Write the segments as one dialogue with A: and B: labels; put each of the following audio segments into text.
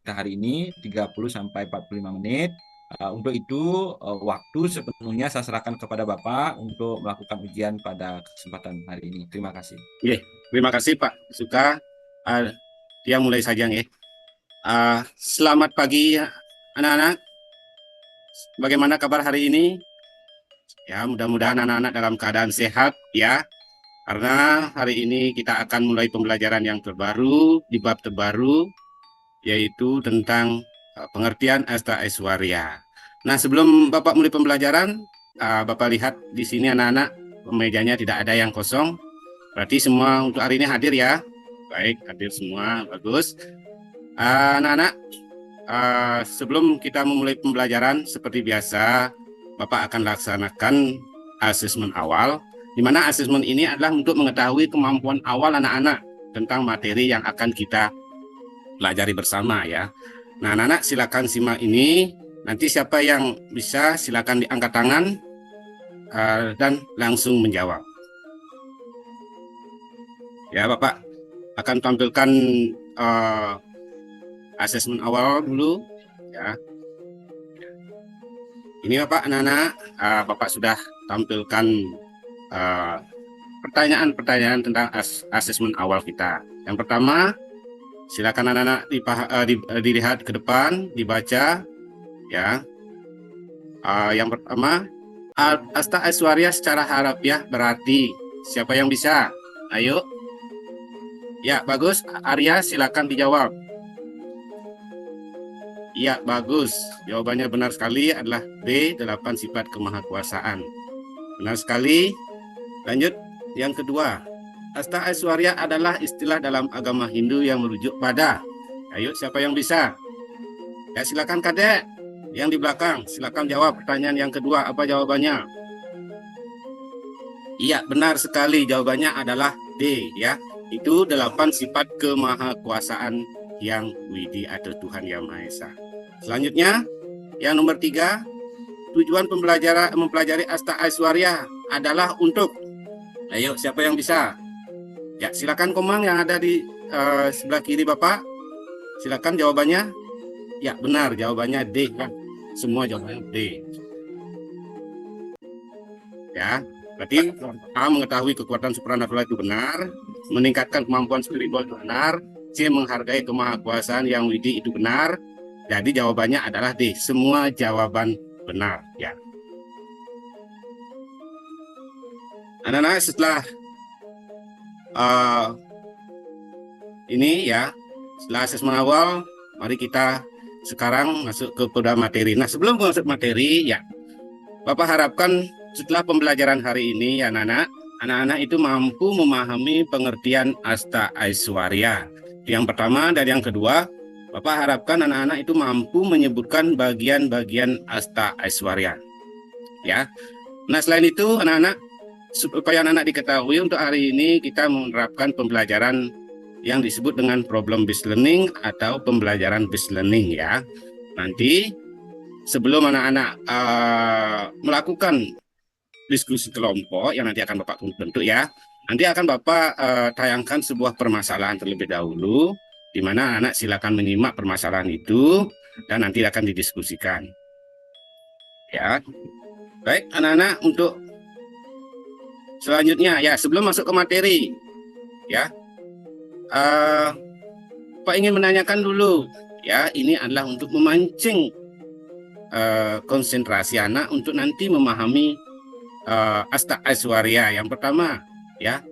A: kita hari ini 30 sampai 45 menit. Untuk itu waktu sepenuhnya saya serahkan kepada Bapak untuk melakukan ujian pada kesempatan hari ini. Terima kasih.
B: Nggih, terima kasih Pak Suka. Dia mulai saja nggih. Selamat pagi anak-anak. Bagaimana kabar hari ini? Ya, mudah-mudahan anak-anak dalam keadaan sehat ya. Karena hari ini kita akan mulai pembelajaran yang terbaru di bab terbaru, yaitu tentang pengertian Asta Aiswarya. Nah, sebelum Bapak mulai pembelajaran, Bapak lihat di sini anak-anak mejanya tidak ada yang kosong. Berarti semua untuk hari ini hadir ya. Baik, hadir semua, bagus. Anak-anak, sebelum kita memulai pembelajaran seperti biasa, Bapak akan laksanakan asesmen awal, di mana asesmen ini adalah untuk mengetahui kemampuan awal anak-anak tentang materi yang akan kita pelajari bersama ya. Nah, anak-anak silakan simak ini. Nanti siapa yang bisa silakan diangkat tangan dan langsung menjawab. Ya, Bapak akan tampilkan asesmen awal dulu ya. Ini Bapak anak-anak, Bapak sudah tampilkan pertanyaan-pertanyaan tentang asesmen awal kita. Yang pertama, silakan anak-anak dilihat ke depan, dibaca ya. Yang pertama, Asta Aiswarya secara harafiah berarti siapa yang bisa? Ayo. Ya, bagus. Arya silakan dijawab. Ya, bagus. Jawabannya benar sekali adalah B, 8 sifat kemahakuasaan. Benar sekali. Lanjut, yang kedua. Asta Aiswarya adalah istilah dalam agama Hindu yang merujuk pada. Ayo, siapa yang bisa? Ya, silakan Kadek. Yang di belakang, silakan jawab pertanyaan yang kedua. Apa jawabannya? Iya, benar sekali. Jawabannya adalah D, ya. Itu 8 sifat kemahakuasaan yang Widi atau Tuhan Yang Maha Esa. Selanjutnya, yang nomor 3, tujuan mempelajari Asta Aiswarya adalah untuk. Ayo, siapa yang bisa? Ya, silakan Komang yang ada di sebelah kiri Bapak. Silakan jawabannya. Ya, benar. Jawabannya D. Kan? Semua jawabannya D. Ya, berarti A, mengetahui kekuatan supranatural itu benar, meningkatkan kemampuan spiritual itu benar, C, menghargai kemahakuasaan yang widi itu benar. Jadi jawabannya adalah D, semua jawaban benar ya. Anak-anak, setelah ini ya, setelah asesmen awal, mari kita sekarang masuk ke pada materi. Nah, sebelum masuk materi ya, Bapak harapkan setelah pembelajaran hari ini ya anak-anak itu mampu memahami pengertian Asta Aiswarya. Yang pertama dan yang kedua, Bapak harapkan anak-anak itu mampu menyebutkan bagian-bagian Asta Aiswarya. Ya. Nah, selain itu anak-anak, supaya anak-anak diketahui untuk hari ini kita menerapkan pembelajaran yang disebut dengan problem based learning atau pembelajaran based learning ya. Nanti sebelum anak-anak melakukan diskusi kelompok yang nanti akan Bapak bentuk ya, nanti akan Bapak tayangkan sebuah permasalahan terlebih dahulu, di mana anak silakan menyimak permasalahan itu dan nanti akan didiskusikan. Ya, baik anak-anak, untuk selanjutnya ya sebelum masuk ke materi, ya, Pak ingin menanyakan dulu, ya ini adalah untuk memancing konsentrasi anak untuk nanti memahami Asta Aiswarya. Yang pertama, ya,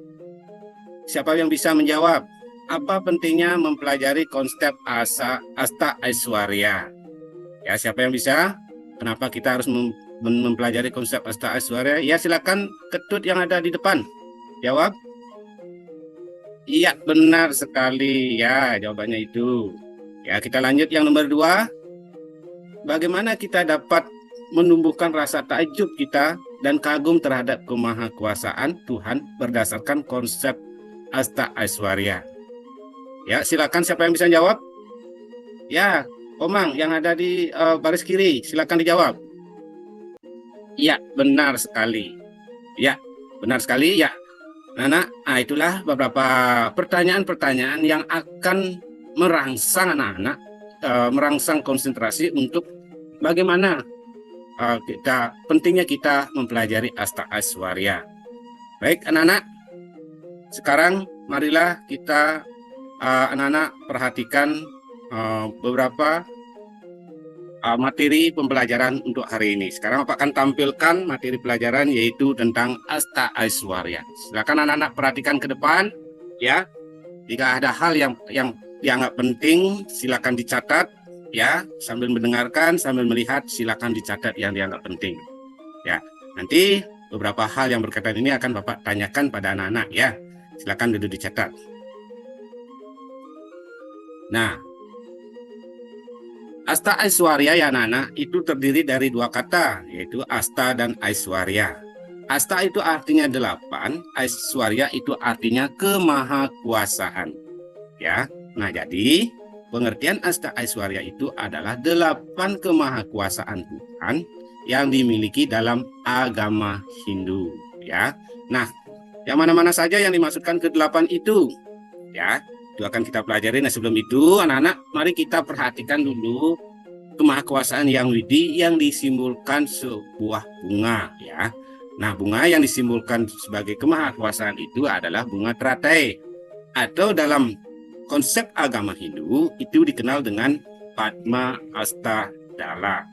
B: siapa yang bisa menjawab? Apa pentingnya mempelajari konsep Asta Aiswarya? Ya, siapa yang bisa? Kenapa kita harus mempelajari konsep Asta Aiswarya? Ya, silakan Ketut yang ada di depan. Jawab. Iya, benar sekali. Ya, jawabannya itu. Ya, kita lanjut yang nomor 2. Bagaimana kita dapat menumbuhkan rasa takjub kita dan kagum terhadap kemahakuasaan Tuhan berdasarkan konsep Asta Aiswarya? Ya, silakan siapa yang bisa jawab? Ya, Komang yang ada di baris kiri, silakan dijawab. Ya, benar sekali. Ya, benar sekali. Ya, Nana, itulah beberapa pertanyaan-pertanyaan yang akan merangsang anak-anak merangsang konsentrasi untuk bagaimana pentingnya kita mempelajari Asta Aiswarya. Baik anak-anak, sekarang marilah kita anak-anak perhatikan beberapa materi pembelajaran untuk hari ini. Sekarang Bapak akan tampilkan materi pelajaran yaitu tentang Asta Aiswarya. Silakan anak-anak perhatikan ke depan ya. Jika ada hal yang dianggap penting, silakan dicatat ya, sambil mendengarkan, sambil melihat, silakan dicatat yang dianggap penting. Ya, nanti beberapa hal yang berkaitan ini akan Bapak tanyakan pada anak-anak ya. Silakan dulu dicatat. Nah, Asta Aiswarya ya anak-anak itu terdiri dari dua kata, yaitu Asta dan Aiswarya. Asta itu artinya 8, Aiswarya itu artinya kemahakuasaan. Ya. Nah, jadi pengertian Asta Aiswarya itu adalah 8 kemahakuasaan Tuhan yang dimiliki dalam agama Hindu, ya. Nah, yang mana-mana saja yang dimaksudkan ke-8 itu, ya, itu akan kita pelajari. Nah, sebelum itu, anak-anak, mari kita perhatikan dulu kemahakuasaan yang widi yang disimbolkan sebuah bunga, ya. Nah, bunga yang disimbolkan sebagai kemahakuasaan itu adalah bunga teratai, atau dalam konsep agama Hindu itu dikenal dengan Padma Astadala.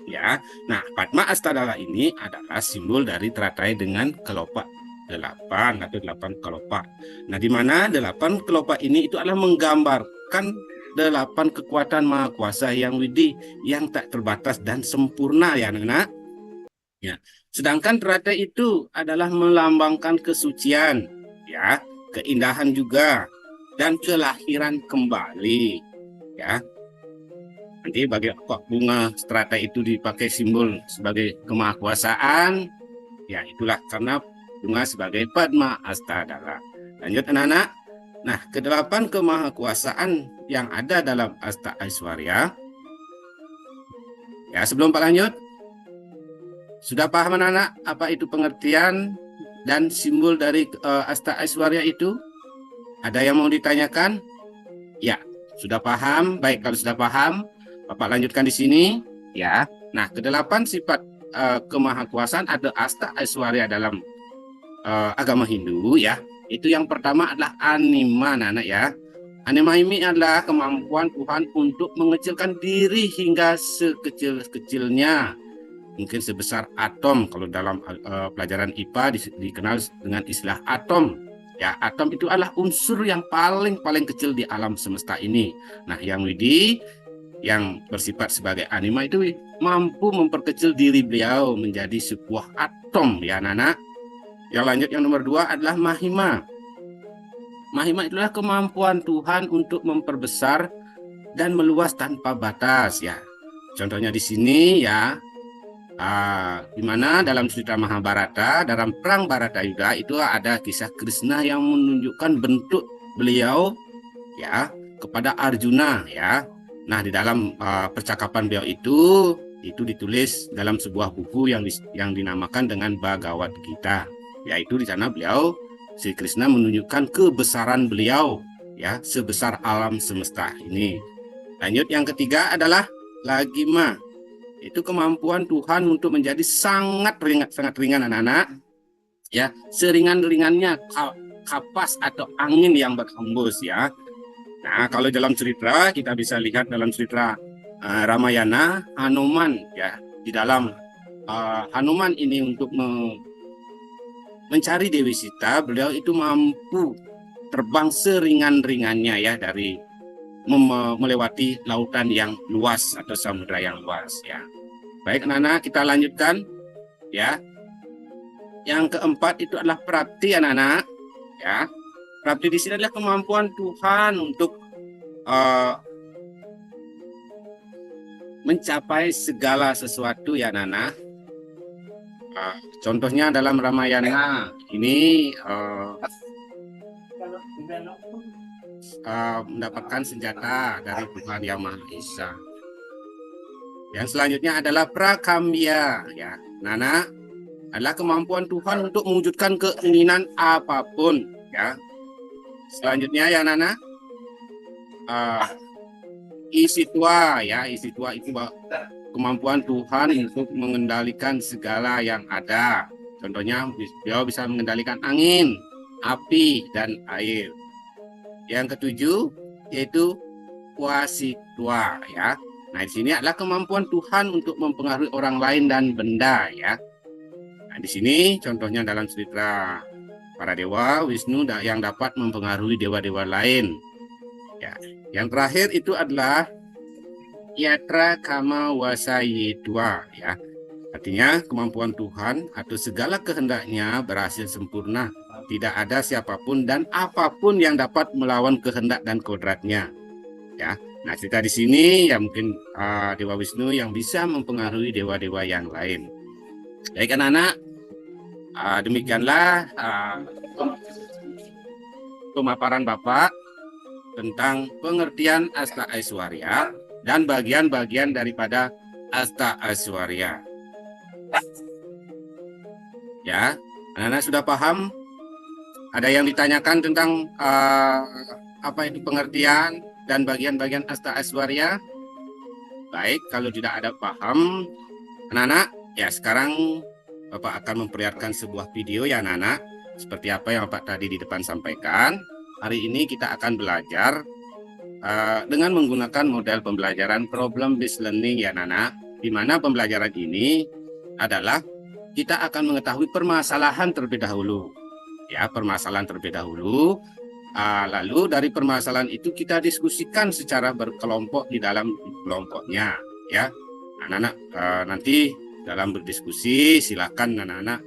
B: Ya, nah Padma Astadala ini adalah simbol dari teratai dengan kelopak 8 atau 8 kelopak. Nah, di mana 8 kelopak ini itu adalah menggambarkan 8 kekuatan maha kuasa yang widi, yang tak terbatas dan sempurna ya anak-anak. Ya, sedangkan teratai itu adalah melambangkan kesucian, ya, keindahan juga, dan kelahiran kembali, ya. Nanti bagi bunga teratai itu dipakai simbol sebagai kemahakuasaan, ya itulah karena bunga sebagai Padma Astadala. Lanjut anak-anak. Nah, ke-8 kemahakuasaan yang ada dalam Asta Aiswarya. Ya, sebelum Pak lanjut, sudah paham anak-anak apa itu pengertian dan simbol dari Asta Aiswarya itu? Ada yang mau ditanyakan? Ya, sudah paham. Baik, kalau sudah paham, Bapak lanjutkan di sini. Ya, nah ke-8 sifat kemahakuasaan ada Asta Aiswarya dalam agama Hindu. Ya, itu yang pertama adalah anima, anak-anak ya. Anima ini adalah kemampuan Tuhan untuk mengecilkan diri hingga sekecil-kecilnya, mungkin sebesar atom. Kalau dalam pelajaran IPA dikenal dengan istilah atom. Ya, atom itu adalah unsur yang paling kecil di alam semesta ini. Nah, yang widi yang bersifat sebagai anima itu mampu memperkecil diri beliau menjadi sebuah atom ya anak-anak. Yang lanjut yang nomor 2 adalah mahima. Mahima itulah kemampuan Tuhan untuk memperbesar dan meluas tanpa batas ya. Contohnya di sini ya. Di mana dalam cerita Mahabharata, dalam perang Bharatayuda itu ada kisah Krishna yang menunjukkan bentuk beliau ya kepada Arjuna ya. Nah, di dalam percakapan beliau itu ditulis dalam sebuah buku yang dinamakan dengan Bhagavad Gita. Yaitu di sana beliau Sri Krishna menunjukkan kebesaran beliau ya, sebesar alam semesta ini. Lanjut yang ketiga adalah lagima. Itu kemampuan Tuhan untuk menjadi sangat ringan anak-anak ya, seringan-ringannya kapas atau angin yang berhembus ya. Nah, kalau dalam cerita kita bisa lihat dalam cerita Ramayana, Hanuman ya, di dalam Hanuman ini untuk mencari Dewi Sita, beliau itu mampu terbang seringan-ringannya ya dari melewati lautan yang luas atau samudra yang luas ya. Baik anak-anak, kita lanjutkan ya. Yang keempat itu adalah prapti anak-anak ya. Prapti di sini adalah kemampuan Tuhan untuk mencapai segala sesuatu ya anak-anak. Contohnya dalam Ramayana ini mendapatkan senjata dari Tuhan Yang Maha Esa. Yang selanjutnya adalah prakambya ya. Nana adalah kemampuan Tuhan untuk mewujudkan keinginan apapun ya. Selanjutnya ya Nana, Istiwa ya, istiwa itu kemampuan Tuhan untuk mengendalikan segala yang ada. Contohnya beliau bisa mengendalikan angin, api, dan air. Yang ketujuh yaitu wasitwa ya. Nah, di sini adalah kemampuan Tuhan untuk mempengaruhi orang lain dan benda ya. Nah, di sini contohnya dalam cerita para dewa, Wisnu yang dapat mempengaruhi dewa-dewa lain. Ya. Yang terakhir itu adalah Yatra Kama Wasayitwa ya. Artinya kemampuan Tuhan atau segala kehendaknya berhasil sempurna. Tidak ada siapapun dan apapun yang dapat melawan kehendak dan kodratnya. Ya. Nah, cerita di sini ya mungkin Dewa Wisnu yang bisa mempengaruhi dewa-dewa yang lain. Baik anak-anak, demikianlah pemaparan Bapak tentang pengertian Asta Aiswarya dan bagian-bagian daripada Asta Aiswarya. Ya, anak-anak sudah paham? Ada yang ditanyakan tentang apa itu pengertian dan bagian-bagian Asta Aiswarya? Baik, kalau tidak ada paham, anak-anak, ya sekarang Bapak akan memperlihatkan sebuah video ya anak-anak, seperti apa yang Bapak tadi di depan sampaikan. Hari ini kita akan belajar dengan menggunakan model pembelajaran problem based learning ya anak-anak, di mana pembelajaran ini adalah kita akan mengetahui permasalahan terlebih dahulu. Ya, permasalahan terlebih dahulu. Lalu dari permasalahan itu kita diskusikan secara berkelompok di dalam kelompoknya, ya. Anak-anak nanti dalam berdiskusi silakan anak-anak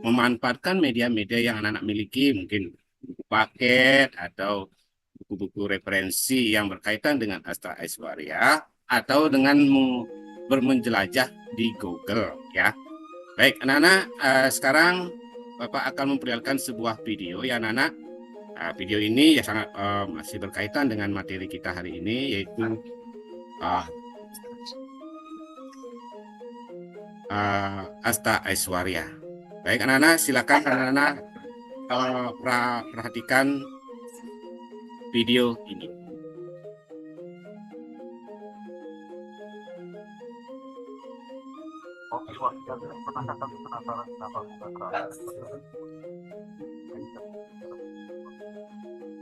B: memanfaatkan media-media yang anak-anak miliki, mungkin buku paket atau buku-buku referensi yang berkaitan dengan Asta Aiswarya atau dengan bermenjelajah di Google, ya. Baik, anak-anak, sekarang Bapak akan memperlihatkan sebuah video ya anak-anak. Video ini ya sangat masih berkaitan dengan materi kita hari ini, yaitu Asta Aiswarya. Baik anak-anak, silakan anak-anak perhatikan video ini.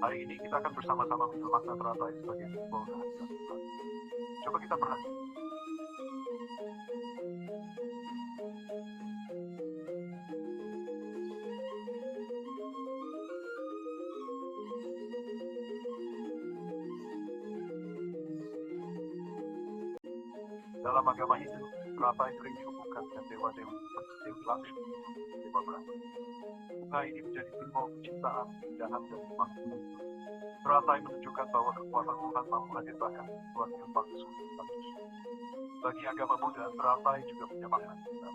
C: Hari ini kita akan bersama-sama menyemakna teratai sebagai simbol kehadiran Tuhan. Coba kita perhatikan. Dalam agama Hindu, teratai sering dihubungkan dengan dewa-dewi seperti Dewi Lakshmi, Dewa Brahma. Bunga ini menjadi simbol kecintaan, keindahan, dan kemakmuran. Teratai menunjukkan bahwa kekuatan Tuhan mampu hadir bahkan di sesuatu yang paling sulit. Bagi agama Buddha, teratai juga punya makna besar.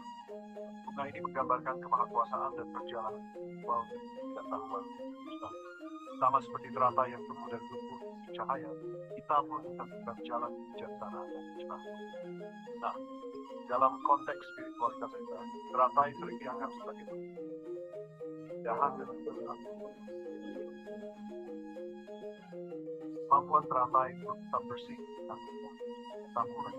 C: Bunga ini menggambarkan kemahakuasaan dan perjalanan spiritual dan ketidaktahuan. Sama seperti teratai yang tumbuh dari lumpur cahaya, kita pun menemukan jalan bijaksana dan cerah. Nah, dalam konteks spiritualitas kita, teratai sering dianggap sebagai keindahan dan kebenaran. Kemampuan teratai untuk tetap bersih dan tetap murni.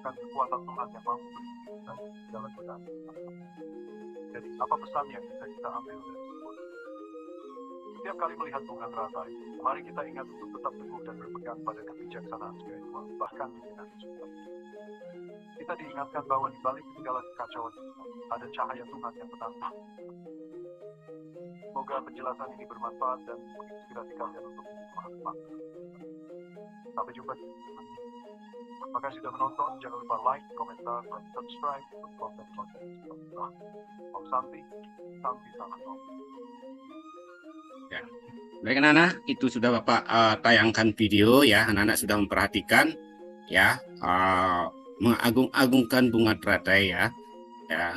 C: Bukan kekuatan Tuhan yang mampu kita dalam godaan. Jadi, apa pesan yang bisa kita ambil dari semua? Setiap kali melihat bunga teratai, mari kita ingat untuk tetap teguh dan berpegang pada kebijaksanaan spiritual, bahkan di tengah kesulitan. Kita diingatkan bahwa di balik segala kekacauan ada cahaya Tuhan yang menantang. Semoga penjelasan ini bermanfaat dan menginspirasi kalian untuk memahami. Sampai jumpa. Terima kasih sudah menonton. Jangan lupa like, komentar, dan subscribe untuk konten-konten selanjutnya. Om Santi, Santi Sangat Om.
B: Ya. Baik anak-anak, itu sudah Bapak tayangkan video ya. Anak-anak sudah memperhatikan ya, mengagung-agungkan bunga teratai ya,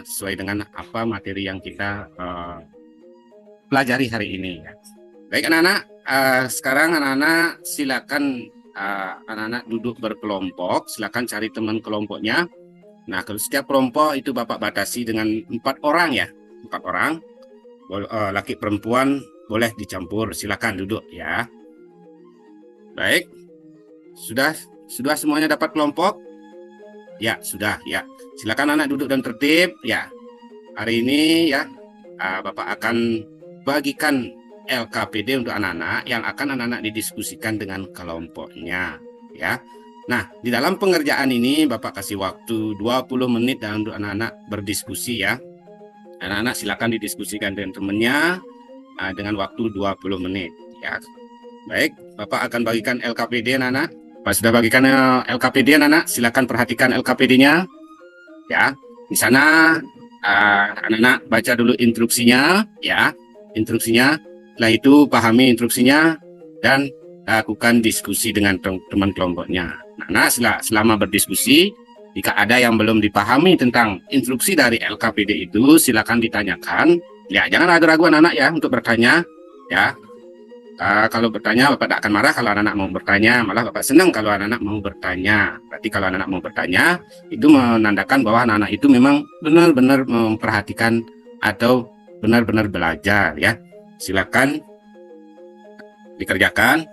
B: sesuai dengan apa materi yang kita pelajari hari ini ya. Baik anak-anak, sekarang anak-anak silakan anak-anak duduk berkelompok, silakan cari teman kelompoknya. Nah, kalau setiap kelompok itu Bapak batasi dengan 4 orang ya, 4 orang, laki perempuan boleh dicampur, silakan duduk ya. Baik. Sudah semuanya dapat kelompok? Ya, sudah ya. Silakan anak duduk dan tertib ya. Hari ini ya Bapak akan bagikan LKPD untuk anak-anak yang akan anak-anak didiskusikan dengan kelompoknya ya. Nah, di dalam pengerjaan ini Bapak kasih waktu 20 menit dan untuk anak-anak berdiskusi ya. Anak-anak silakan didiskusikan dengan temannya dengan waktu 20 menit ya. Baik, Bapak akan bagikan LKPD anak-anak. Pak sudah bagikan LKPD anak-anak, silakan perhatikan LKPD-nya ya. Di sana anak-anak baca dulu instruksinya ya, instruksinya. Setelah itu pahami instruksinya dan lakukan diskusi dengan teman kelompoknya. Nah, selama berdiskusi, jika ada yang belum dipahami tentang instruksi dari LKPD itu, silakan ditanyakan. Ya, jangan ragu-ragu anak-anak ya untuk bertanya ya. Kalau bertanya, Bapak tidak akan marah kalau anak-anak mau bertanya, malah Bapak senang kalau anak-anak mau bertanya. Berarti kalau anak-anak mau bertanya, itu menandakan bahwa anak-anak itu memang benar-benar memperhatikan atau benar-benar belajar ya. Silakan dikerjakan.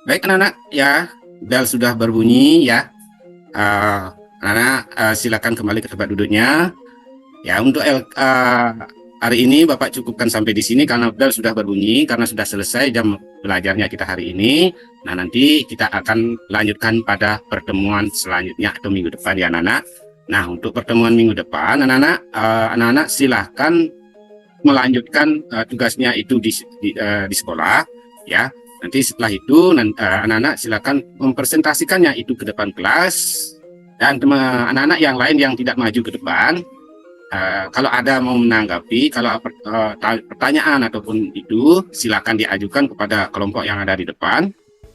B: Baik anak-anak ya, bel sudah berbunyi ya. Anak-anak silakan kembali ke tempat duduknya. Ya, untuk hari ini Bapak cukupkan sampai di sini karena bel sudah berbunyi, karena sudah selesai jam belajarnya kita hari ini. Nah, nanti kita akan lanjutkan pada pertemuan selanjutnya atau minggu depan ya anak-anak. Nah, untuk pertemuan minggu depan anak-anak silahkan melanjutkan tugasnya itu di sekolah ya. Nanti setelah itu anak-anak silakan mempresentasikannya itu ke depan kelas, dan anak-anak yang lain yang tidak maju ke depan, kalau ada mau menanggapi, kalau pertanyaan ataupun itu silakan diajukan kepada kelompok yang ada di depan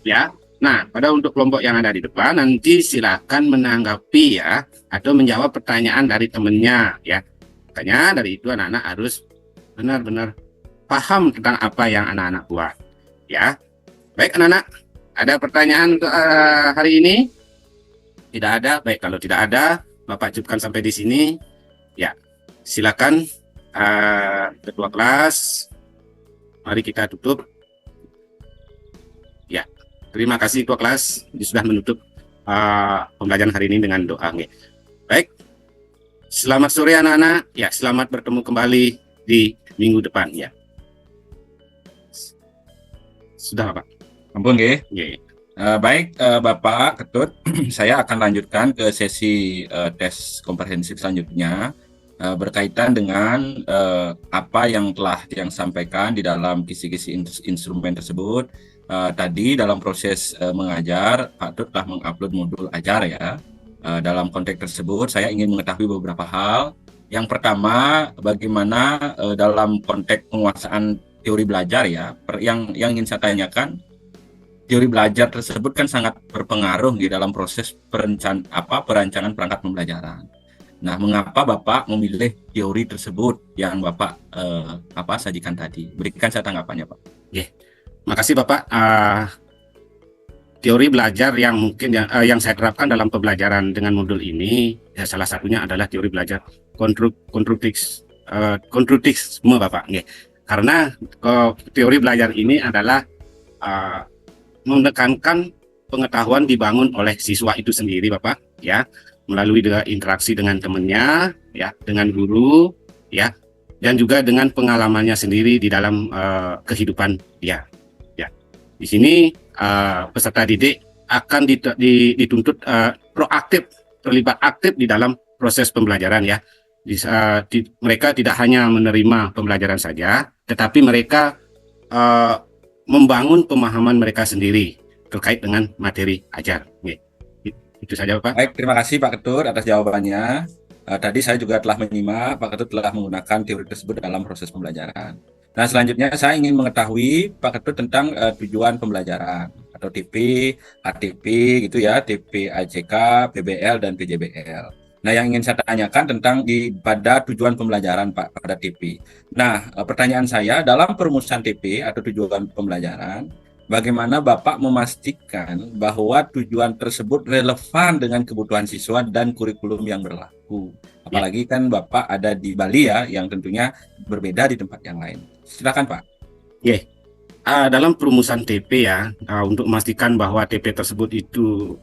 B: ya. Nah, pada untuk kelompok yang ada di depan nanti silakan menanggapi ya atau menjawab pertanyaan dari temannya ya. Makanya dari itu anak-anak harus benar-benar paham tentang apa yang anak-anak buat ya. Baik anak-anak, ada pertanyaan untuk hari ini? Tidak ada. Baik, kalau tidak ada, Bapak cukupkan sampai di sini. Ya, silakan ketua kelas. Mari kita tutup. Ya, terima kasih ketua kelas sudah menutup pembelajaran hari ini dengan doa. Baik, selamat sore anak-anak. Ya, selamat bertemu kembali di minggu depan ya. Sudah Pak.
A: Ampun nggih.
B: Ya.
A: Baik, Bapak Ketut, saya akan lanjutkan ke sesi tes komprehensif selanjutnya berkaitan dengan apa yang telah sampaikan di dalam kisi-kisi instrumen tersebut. Tadi dalam proses mengajar, Pak Ketut telah mengupload modul ajar ya. Dalam konteks tersebut, saya ingin mengetahui beberapa hal. Yang pertama, bagaimana dalam konteks penguasaan teori belajar ya, yang ingin saya tanyakan. Teori belajar tersebut kan sangat berpengaruh di dalam proses perancangan perangkat pembelajaran. Nah, mengapa Bapak memilih teori tersebut yang Bapak sajikan tadi? Berikan saya tanggapannya, Pak.
B: Makasih Bapak. Teori belajar yang mungkin yang saya terapkan dalam pembelajaran dengan modul ini, ya salah satunya adalah teori belajar konstruktisme Bapak. Karena teori belajar ini adalah menekankan pengetahuan dibangun oleh siswa itu sendiri Bapak ya, melalui interaksi dengan temannya ya, dengan guru ya, dan juga dengan pengalamannya sendiri di dalam kehidupan dia ya. Di sini peserta didik akan dituntut proaktif, terlibat aktif di dalam proses pembelajaran ya. Mereka tidak hanya menerima pembelajaran saja, tetapi mereka membangun pemahaman mereka sendiri terkait dengan materi ajar. Itu saja Pak.
A: Baik, terima kasih Pak Ketut atas jawabannya. Tadi saya juga telah menyimak Pak Ketut telah menggunakan teori tersebut dalam proses pembelajaran. Nah, selanjutnya saya ingin mengetahui Pak Ketut tentang tujuan pembelajaran atau TP, ATP gitu ya, TP AJK, PBL dan PJBL. Nah, yang ingin saya tanyakan tentang pada tujuan pembelajaran Pak pada TP. Nah, pertanyaan saya dalam perumusan TP atau tujuan pembelajaran, bagaimana Bapak memastikan bahwa tujuan tersebut relevan dengan kebutuhan siswa dan kurikulum yang berlaku? Apalagi kan Bapak ada di Bali ya, yang tentunya berbeda di tempat yang lain. Silakan Pak.
B: Dalam perumusan TP ya, untuk memastikan bahwa TP tersebut itu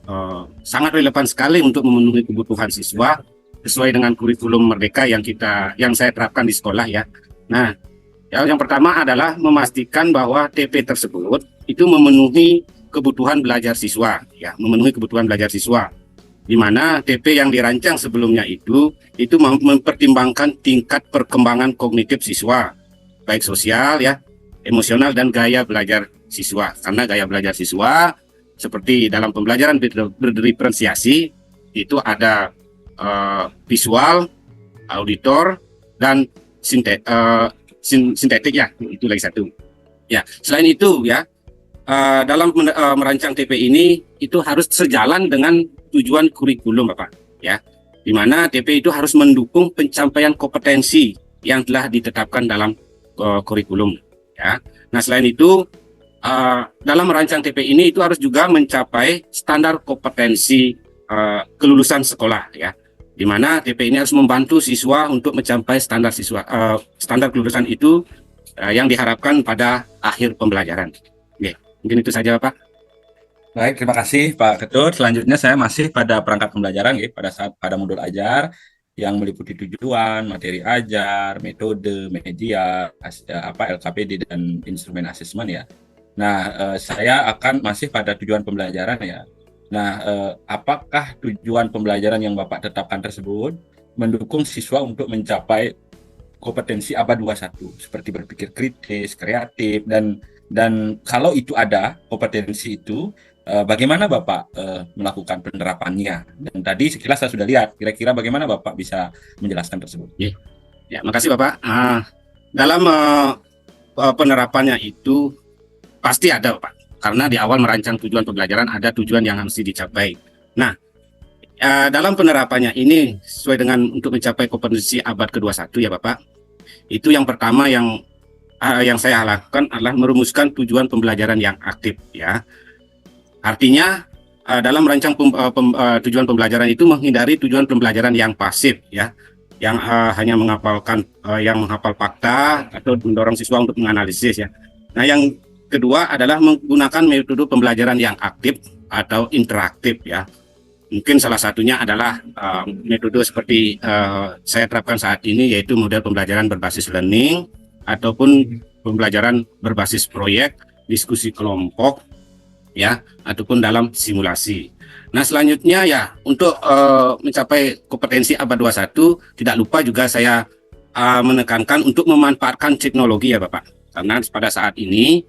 B: sangat relevan sekali untuk memenuhi kebutuhan siswa sesuai dengan kurikulum Merdeka yang saya terapkan di sekolah ya. Nah, yang pertama adalah memastikan bahwa TP tersebut itu memenuhi kebutuhan belajar siswa ya, memenuhi kebutuhan belajar siswa. Di mana TP yang dirancang sebelumnya itu mempertimbangkan tingkat perkembangan kognitif siswa, baik sosial ya, emosional dan gaya belajar siswa. Karena gaya belajar siswa seperti dalam pembelajaran berdiferensiasi itu ada visual, auditor, dan sintetik ya, itu lagi satu. Ya, selain itu ya, dalam merancang TP ini itu harus sejalan dengan tujuan kurikulum Bapak ya, di mana TP itu harus mendukung pencapaian kompetensi yang telah ditetapkan dalam kurikulum ya. Nah, selain itu dalam merancang TP ini itu harus juga mencapai standar kompetensi kelulusan sekolah ya, di mana TP ini harus membantu siswa untuk mencapai standar standar kelulusan itu yang diharapkan pada akhir pembelajaran. Oke, mungkin itu saja Pak.
A: Baik, terima kasih Pak Ketut. Selanjutnya saya masih pada perangkat pembelajaran ya, pada modul ajar yang meliputi tujuan, materi ajar, metode, media, LKPD dan instrumen asesmen ya. Nah, saya akan masih pada tujuan pembelajaran ya. Nah, apakah tujuan pembelajaran yang Bapak tetapkan tersebut mendukung siswa untuk mencapai kompetensi ABA 21 seperti berpikir kritis, kreatif, dan kalau itu ada kompetensi itu, bagaimana Bapak melakukan penerapannya? Dan tadi sekilas saya sudah lihat, kira-kira bagaimana Bapak bisa menjelaskan tersebut?
B: Ya, makasih Bapak. Dalam penerapannya itu pasti ada Pak, karena di awal merancang tujuan pembelajaran ada tujuan yang harus dicapai. Nah, dalam penerapannya ini sesuai dengan untuk mencapai kompetensi abad ke-21 ya Bapak, itu yang pertama yang saya lakukan adalah merumuskan tujuan pembelajaran yang aktif ya. Artinya dalam merancang tujuan pembelajaran itu menghindari tujuan pembelajaran yang pasif ya, yang hanya menghafal fakta atau mendorong siswa untuk menganalisis ya. Nah, yang kedua adalah menggunakan metode pembelajaran yang aktif atau interaktif ya. Mungkin salah satunya adalah metode seperti saya terapkan saat ini, yaitu model pembelajaran berbasis learning ataupun pembelajaran berbasis proyek, diskusi kelompok ya, ataupun dalam simulasi. Nah, selanjutnya ya, untuk mencapai kompetensi abad 21 tidak lupa juga saya menekankan untuk memanfaatkan teknologi ya Bapak. Karena pada saat ini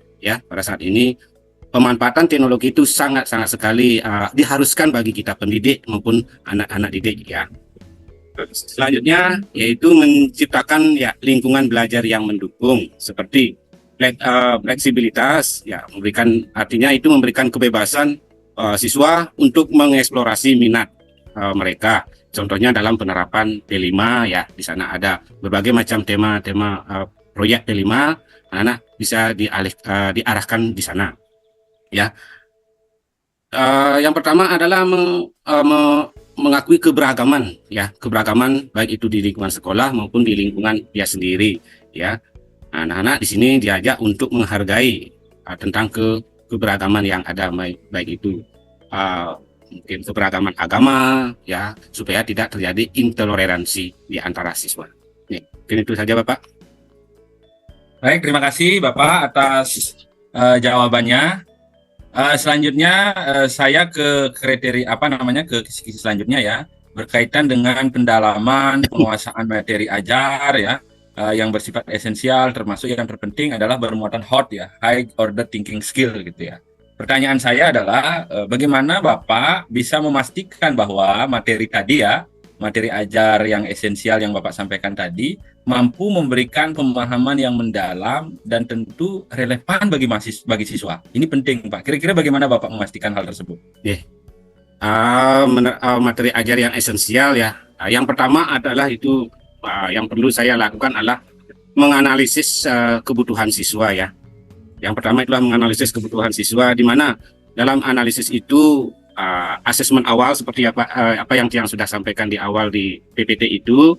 B: pemanfaatan teknologi itu sangat sekali diharuskan bagi kita pendidik maupun anak-anak didik ya. Selanjutnya yaitu menciptakan ya lingkungan belajar yang mendukung seperti fleksibilitas ya, memberikan kebebasan siswa untuk mengeksplorasi minat mereka. Contohnya dalam penerapan P5 ya, di sana ada berbagai macam tema proyek P5, anak-anak bisa diarahkan di sana ya. Yang pertama adalah mengakui keberagaman ya, keberagaman baik itu di lingkungan sekolah maupun di lingkungan dia sendiri ya. Anak-anak di sini diajak untuk menghargai tentang keberagaman yang ada, baik itu mungkin keberagaman agama ya, supaya tidak terjadi intoleransi di antara siswa. Mungkin itu saja Bapak.
A: Baik, terima kasih Bapak atas jawabannya. Selanjutnya saya ke kriteria ke kisi selanjutnya ya, berkaitan dengan pendalaman penguasaan materi ajar ya, yang bersifat esensial, termasuk yang terpenting adalah bermuatan hot ya, high order thinking skill gitu ya. Pertanyaan saya adalah bagaimana Bapak bisa memastikan bahwa materi tadi ya, materi ajar yang esensial yang Bapak sampaikan tadi mampu memberikan pemahaman yang mendalam dan tentu relevan bagi siswa. Ini penting Pak. Kira-kira bagaimana Bapak memastikan hal tersebut?
B: Materi ajar yang esensial ya. Yang pertama adalah itu yang perlu saya lakukan adalah menganalisis kebutuhan siswa ya. Yang pertama itulah menganalisis kebutuhan siswa, di mana dalam analisis itu asesmen awal seperti apa yang sudah sampaikan di awal di PPT itu,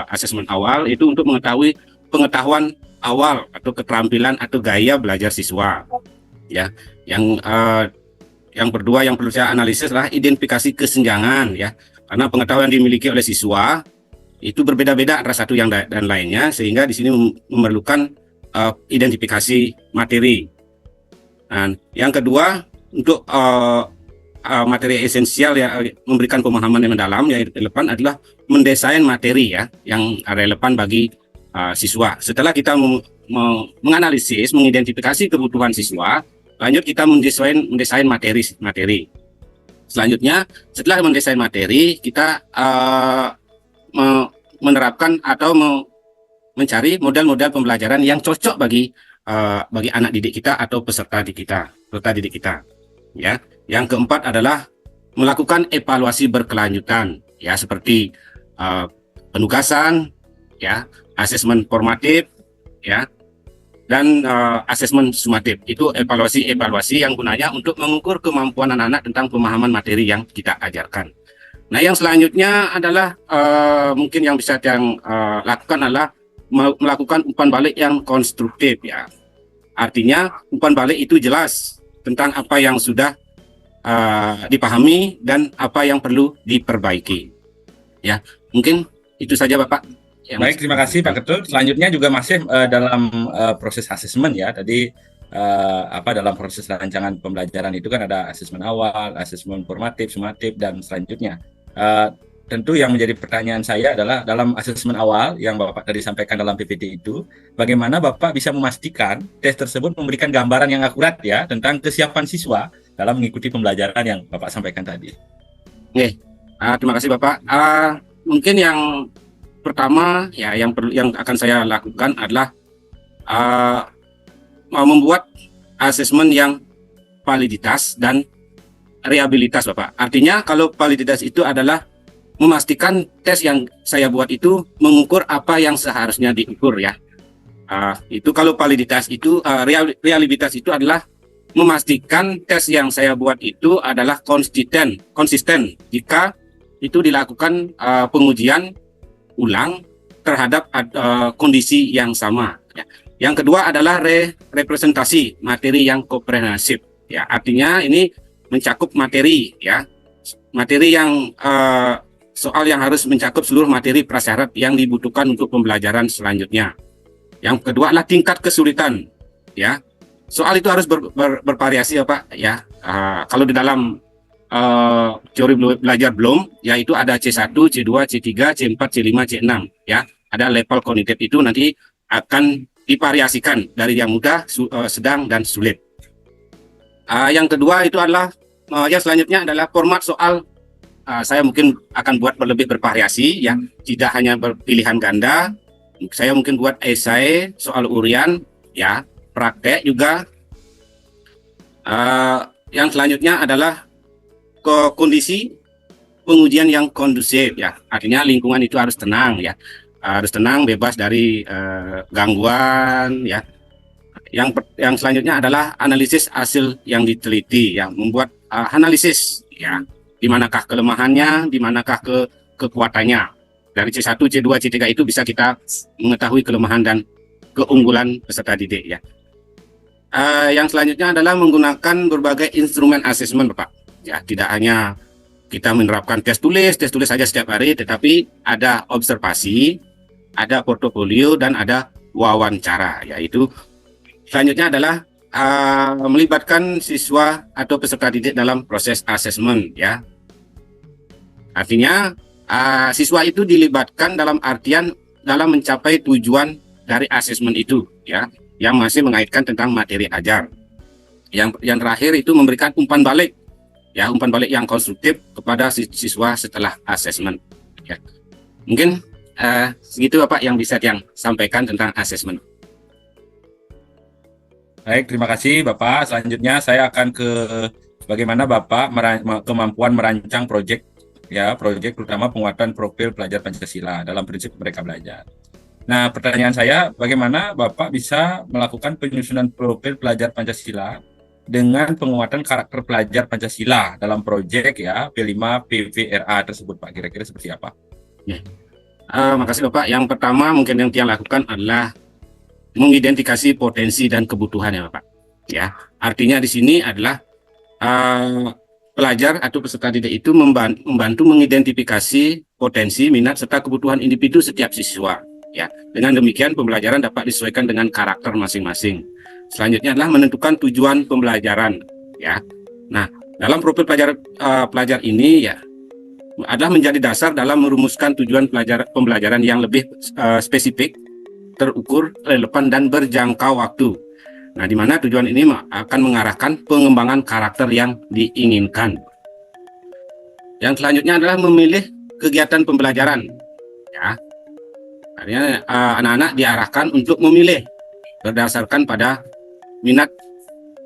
B: asesmen awal itu untuk mengetahui pengetahuan awal atau keterampilan atau gaya belajar siswa. Ya, yang kedua yang perlu saya analisis adalah identifikasi kesenjangan ya, karena pengetahuan yang dimiliki oleh siswa itu berbeda-beda antara satu yang dan lainnya, sehingga di sini memerlukan identifikasi materi. Dan yang kedua untuk materi esensial ya, memberikan pemahaman yang mendalam, yang relevan adalah mendesain materi ya yang relevan bagi siswa. Setelah kita menganalisis, mengidentifikasi kebutuhan siswa, lanjut kita mendesain materi. Selanjutnya, setelah mendesain materi, kita menerapkan atau mencari model-model pembelajaran yang cocok bagi anak didik kita atau peserta didik kita. Ya, yang keempat adalah melakukan evaluasi berkelanjutan, ya seperti penugasan, ya, asesmen formatif, ya, dan asesmen sumatif. Itu evaluasi yang gunanya untuk mengukur kemampuan anak-anak tentang pemahaman materi yang kita ajarkan. Nah, yang selanjutnya adalah mungkin yang bisa lakukan adalah melakukan umpan balik yang konstruktif ya. Artinya umpan balik itu jelas tentang apa yang sudah dipahami dan apa yang perlu diperbaiki. Ya, mungkin itu saja Bapak.
A: Baik, terima kasih Pak Ketut. Selanjutnya juga masih dalam proses asesmen ya. Tadi dalam proses rancangan pembelajaran itu kan ada asesmen awal, asesmen formatif, sumatif, dan selanjutnya. Tentu yang menjadi pertanyaan saya adalah dalam asesmen awal yang Bapak tadi sampaikan dalam PPT itu, bagaimana Bapak bisa memastikan tes tersebut memberikan gambaran yang akurat ya tentang kesiapan siswa dalam mengikuti pembelajaran yang Bapak sampaikan tadi.
B: Oke, terima kasih Bapak. Mungkin yang pertama ya yang akan saya lakukan adalah membuat asesmen yang validitas dan reliabilitas Bapak. Artinya kalau validitas itu adalah memastikan tes yang saya buat itu mengukur apa yang seharusnya diukur ya. Itu kalau validitas itu, reliabilitas itu adalah memastikan tes yang saya buat itu adalah konsisten jika itu dilakukan pengujian ulang terhadap kondisi yang sama. Ya. Yang kedua adalah representasi materi yang komprehensif. Ya, artinya ini mencakup materi ya, materi yang soal yang harus mencakup seluruh materi prasyarat yang dibutuhkan untuk pembelajaran selanjutnya. Yang kedua adalah tingkat kesulitan. Ya, soal itu harus bervariasi ya Pak. Ya, kalau di dalam teori belajar belum, yaitu ada C1, C2, C3, C4, C5, C6. Ya, ada level kognitif itu nanti akan divariasikan dari yang mudah, sedang, dan sulit. Yang kedua itu adalah yang selanjutnya adalah format soal. Saya mungkin akan buat lebih bervariasi ya, tidak hanya berpilihan ganda. Saya mungkin buat esai, soal urian ya, praktek juga. Yang selanjutnya adalah kondisi pengujian yang kondusif ya, artinya lingkungan itu harus tenang ya, harus tenang, bebas dari gangguan ya. Yang selanjutnya adalah analisis hasil yang diteliti ya, membuat analisis ya, di manakah kelemahannya, di manakah kekuatannya. Dari C1, C2, C3 itu bisa kita mengetahui kelemahan dan keunggulan peserta didik ya. Yang selanjutnya adalah menggunakan berbagai instrumen asesmen Bapak. Ya, tidak hanya kita menerapkan tes tulis saja setiap hari, tetapi ada observasi, ada portofolio, dan ada wawancara. Yaitu selanjutnya adalah melibatkan siswa atau peserta didik dalam proses asesmen ya. Artinya siswa itu dilibatkan dalam artian dalam mencapai tujuan dari asesmen itu ya, yang masih mengaitkan tentang materi ajar. Yang terakhir itu memberikan umpan balik ya, umpan balik yang konstruktif kepada siswa setelah asesmen ya. Mungkin segitu Bapak yang bisa yang sampaikan tentang asesmen.
A: Baik, terima kasih Bapak. Selanjutnya saya akan ke bagaimana Bapak kemampuan merancang proyek terutama penguatan profil pelajar Pancasila dalam prinsip mereka belajar. Nah, pertanyaan saya, bagaimana Bapak bisa melakukan penyusunan profil pelajar Pancasila dengan penguatan karakter pelajar Pancasila dalam proyek ya P5 PVRA tersebut Pak, kira-kira seperti apa?
B: Ya. Makasih Bapak. Yang pertama mungkin yang kita lakukan adalah mengidentifikasi potensi dan kebutuhan ya Bapak. Ya, artinya di sini adalah pelajar atau peserta didik itu membantu mengidentifikasi potensi, minat serta kebutuhan individu setiap siswa. Ya, dengan demikian pembelajaran dapat disesuaikan dengan karakter masing-masing. Selanjutnya adalah menentukan tujuan pembelajaran. Ya, nah dalam profil pelajar ini ya adalah menjadi dasar dalam merumuskan tujuan pembelajaran yang lebih spesifik, terukur, relevan dan berjangka waktu. Nah, di mana tujuan ini akan mengarahkan pengembangan karakter yang diinginkan. Yang selanjutnya adalah memilih kegiatan pembelajaran. Ya, artinya anak-anak diarahkan untuk memilih berdasarkan pada minat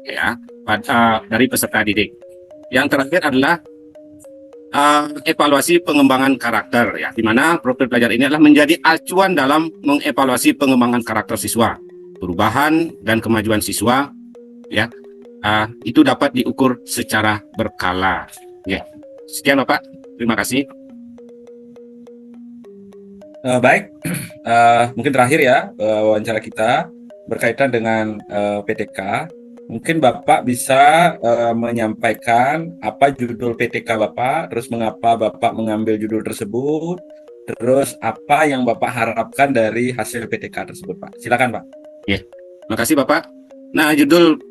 B: ya dari peserta didik. Yang terakhir adalah evaluasi pengembangan karakter ya, di mana profil pelajar ini adalah menjadi acuan dalam mengevaluasi pengembangan karakter siswa, perubahan dan kemajuan siswa ya, itu dapat diukur secara berkala. Ya, sekian Bapak, terima kasih.
A: Baik, mungkin terakhir ya wawancara kita berkaitan dengan PTK. Mungkin Bapak bisa menyampaikan apa judul PTK Bapak, terus mengapa Bapak mengambil judul tersebut, terus apa yang Bapak harapkan dari hasil PTK tersebut, Pak. Silakan, Pak.
B: Ya, terima kasih Bapak. Nah, judul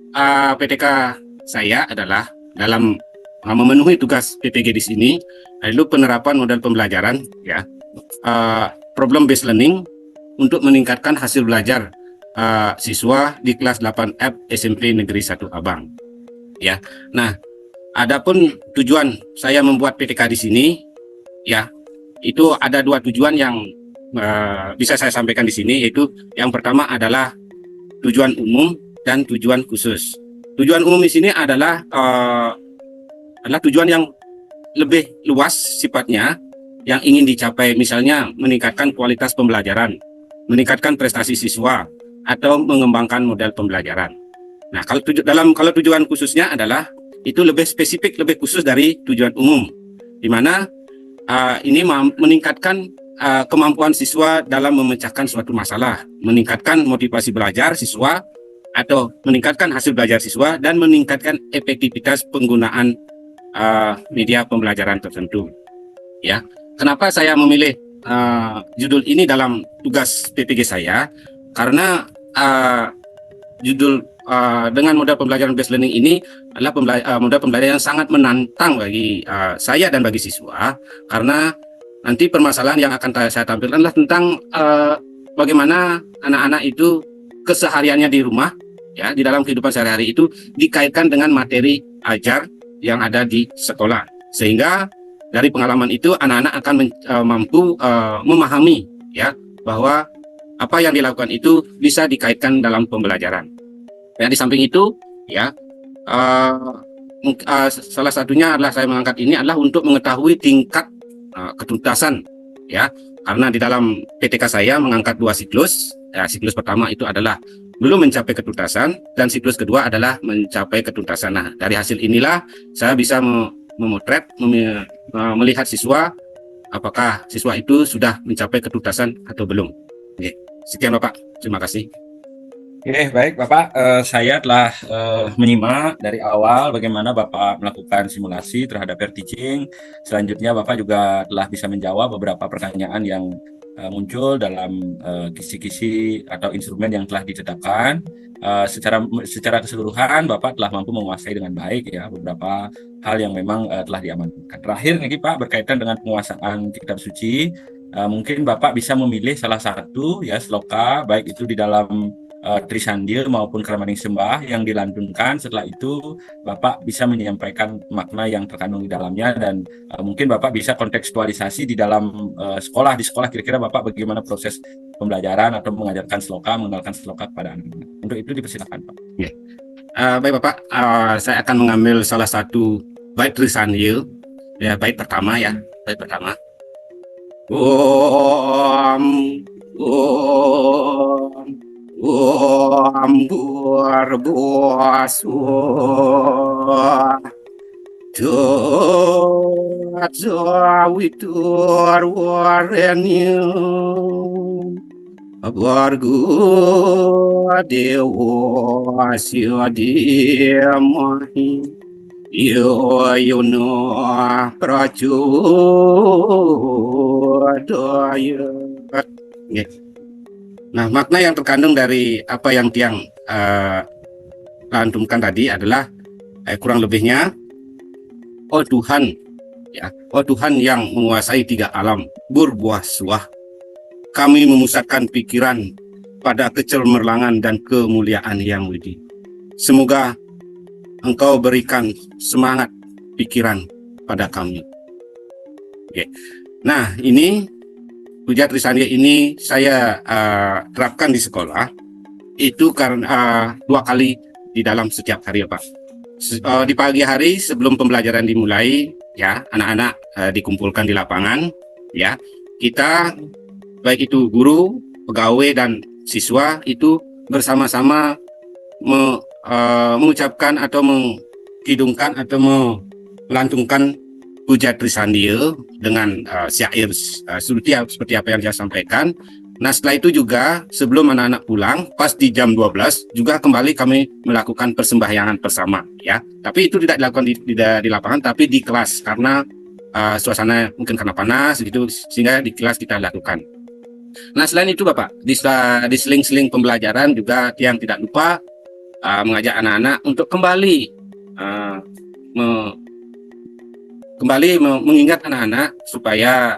B: PTK saya adalah dalam memenuhi tugas PPG di sini, yaitu penerapan model pembelajaran ya, problem based learning untuk meningkatkan hasil belajar siswa di kelas 8F SMP Negeri 1 Abang. Ya. Nah, adapun tujuan saya membuat PTK di sini ya, itu ada dua tujuan yang bisa saya sampaikan di sini, yaitu yang pertama adalah tujuan umum dan tujuan khusus. Tujuan umum di sini adalah tujuan yang lebih luas sifatnya, yang ingin dicapai, misalnya meningkatkan kualitas pembelajaran, meningkatkan prestasi siswa, atau mengembangkan model pembelajaran. Nah, kalau tujuan khususnya adalah itu lebih spesifik, lebih khusus dari tujuan umum, di mana ini meningkatkan kemampuan siswa dalam memecahkan suatu masalah, meningkatkan motivasi belajar siswa, atau meningkatkan hasil belajar siswa, dan meningkatkan efektivitas penggunaan media pembelajaran tertentu. Ya, kenapa saya memilih judul ini dalam tugas PPG saya? Karena judul dengan model pembelajaran based learning ini adalah model pembelajaran yang sangat menantang bagi saya dan bagi siswa, karena nanti permasalahan yang akan saya tampilkan adalah tentang bagaimana anak-anak itu kesehariannya di rumah ya, di dalam kehidupan sehari-hari itu dikaitkan dengan materi ajar yang ada di sekolah, sehingga dari pengalaman itu anak-anak akan mampu memahami ya bahwa apa yang dilakukan itu bisa dikaitkan dalam pembelajaran. Dan di samping itu ya salah satunya adalah saya mengangkat ini adalah untuk mengetahui tingkat ketuntasan ya, karena di dalam PTK saya mengangkat 2 siklus ya. Siklus pertama itu adalah belum mencapai ketuntasan, dan siklus kedua adalah mencapai ketuntasan. Nah, dari hasil inilah saya bisa memotret, melihat siswa, apakah siswa itu sudah mencapai ketuntasan atau belum. Oke, sekian Bapak, terima kasih.
A: Oke, baik Bapak, saya telah menyimak dari awal bagaimana Bapak melakukan simulasi terhadap pair teaching. Selanjutnya Bapak juga telah bisa menjawab beberapa pertanyaan yang muncul dalam kisi-kisi atau instrumen yang telah ditetapkan. Secara keseluruhan Bapak telah mampu menguasai dengan baik ya beberapa hal yang memang telah diamankan. Terakhir nih Pak, berkaitan dengan penguasaan kitab suci, mungkin Bapak bisa memilih salah satu ya sloka, baik itu di dalam Trisandil maupun Kramaning Sembah yang dilantunkan. Setelah itu Bapak bisa menyampaikan makna yang terkandung di dalamnya, dan mungkin Bapak bisa kontekstualisasi di dalam sekolah. Di sekolah kira-kira Bapak bagaimana proses pembelajaran atau mengajarkan sloka, mengenalkan sloka kepada anak-anak. Untuk itu dipersilakan Pak.
B: Ya. Baik Bapak, saya akan mengambil salah satu bait Trisandil ya, bait pertama ya, bait pertama. Om Burbuasu Witur Warenu Wargu dewa siadiamahi yono pracudaya. Oke. Nah, makna yang terkandung dari apa yang Tiang lantunkan tadi adalah kurang lebihnya, oh Tuhan, ya, oh Tuhan yang menguasai tiga alam, berbuah-suah, kami memusatkan pikiran pada kecemerlangan dan kemuliaan yang widi. Semoga Engkau berikan semangat pikiran pada kami. Oke. Nah, ini Puja Trisandia ini saya terapkan di sekolah itu karena 2 kali di dalam setiap hari ya Pak. Di pagi hari sebelum pembelajaran dimulai ya, anak-anak dikumpulkan di lapangan ya. Kita baik itu guru, pegawai dan siswa itu bersama-sama mengucapkan atau menghidungkan atau melantunkan Puja Trisandia dengan syair seperti apa yang saya sampaikan. Nah, setelah itu juga sebelum anak-anak pulang, pas di jam 12 juga kembali kami melakukan persembahyangan bersama ya. Tapi itu tidak dilakukan di lapangan, tapi di kelas karena suasana mungkin karena panas gitu, sehingga di kelas kita lakukan. Nah, selain itu Bapak, di seling-seling pembelajaran juga yang tidak lupa mengajak anak-anak untuk kembali mengingat anak-anak supaya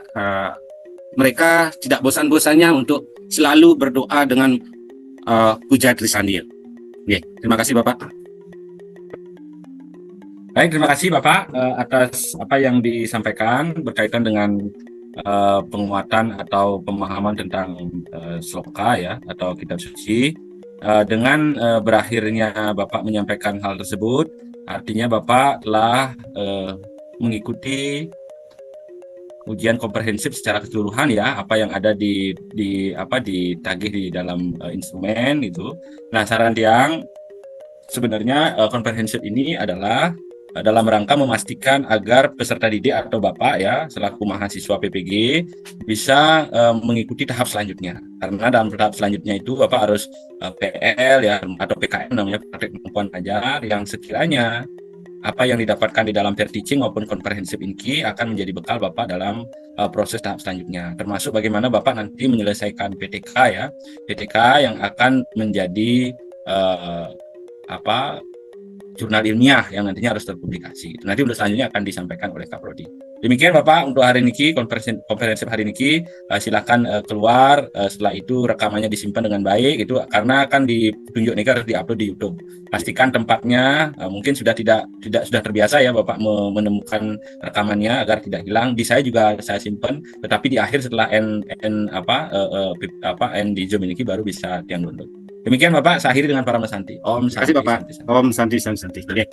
B: mereka tidak bosan-bosannya untuk selalu berdoa dengan Puja Trisandia. Oke, terima kasih Bapak.
A: Baik, terima kasih Bapak atas apa yang disampaikan berkaitan dengan penguatan atau pemahaman tentang sloka ya atau kitab suci. Dengan berakhirnya Bapak menyampaikan hal tersebut, artinya Bapak telah mengikuti ujian komprehensif secara keseluruhan ya, apa yang ada ditagih di dalam instrumen itu. Nah, saran Tiang sebenarnya komprehensif ini adalah dalam rangka memastikan agar peserta didik atau Bapak ya selaku mahasiswa PPG bisa mengikuti tahap selanjutnya. Karena dalam tahap selanjutnya itu Bapak harus PL ya atau PKM namanya praktek kemampuan ajar yang sekiranya apa yang didapatkan di dalam peer teaching maupun komprehensif inki akan menjadi bekal Bapak dalam proses tahap selanjutnya. Termasuk bagaimana Bapak nanti menyelesaikan PTK ya. PTK yang akan menjadi jurnal ilmiah yang nantinya harus terpublikasi. Nanti untuk selanjutnya akan disampaikan oleh Kak Prodi. Demikian Bapak untuk hari ini komprehensif hari ini silakan keluar setelah itu rekamannya disimpan dengan baik itu karena akan ditunjuk nih harus diupload di YouTube. Pastikan tempatnya mungkin sudah sudah terbiasa ya Bapak menemukan rekamannya agar tidak hilang. Di saya juga saya simpan tetapi di akhir setelah N di Zoom ini baru bisa download. Demikian Bapak, saya akhiri dengan para Santi. Om Santi.
B: Terima kasih Bapak.
A: Santi.
B: Om Santi Santi. Oke.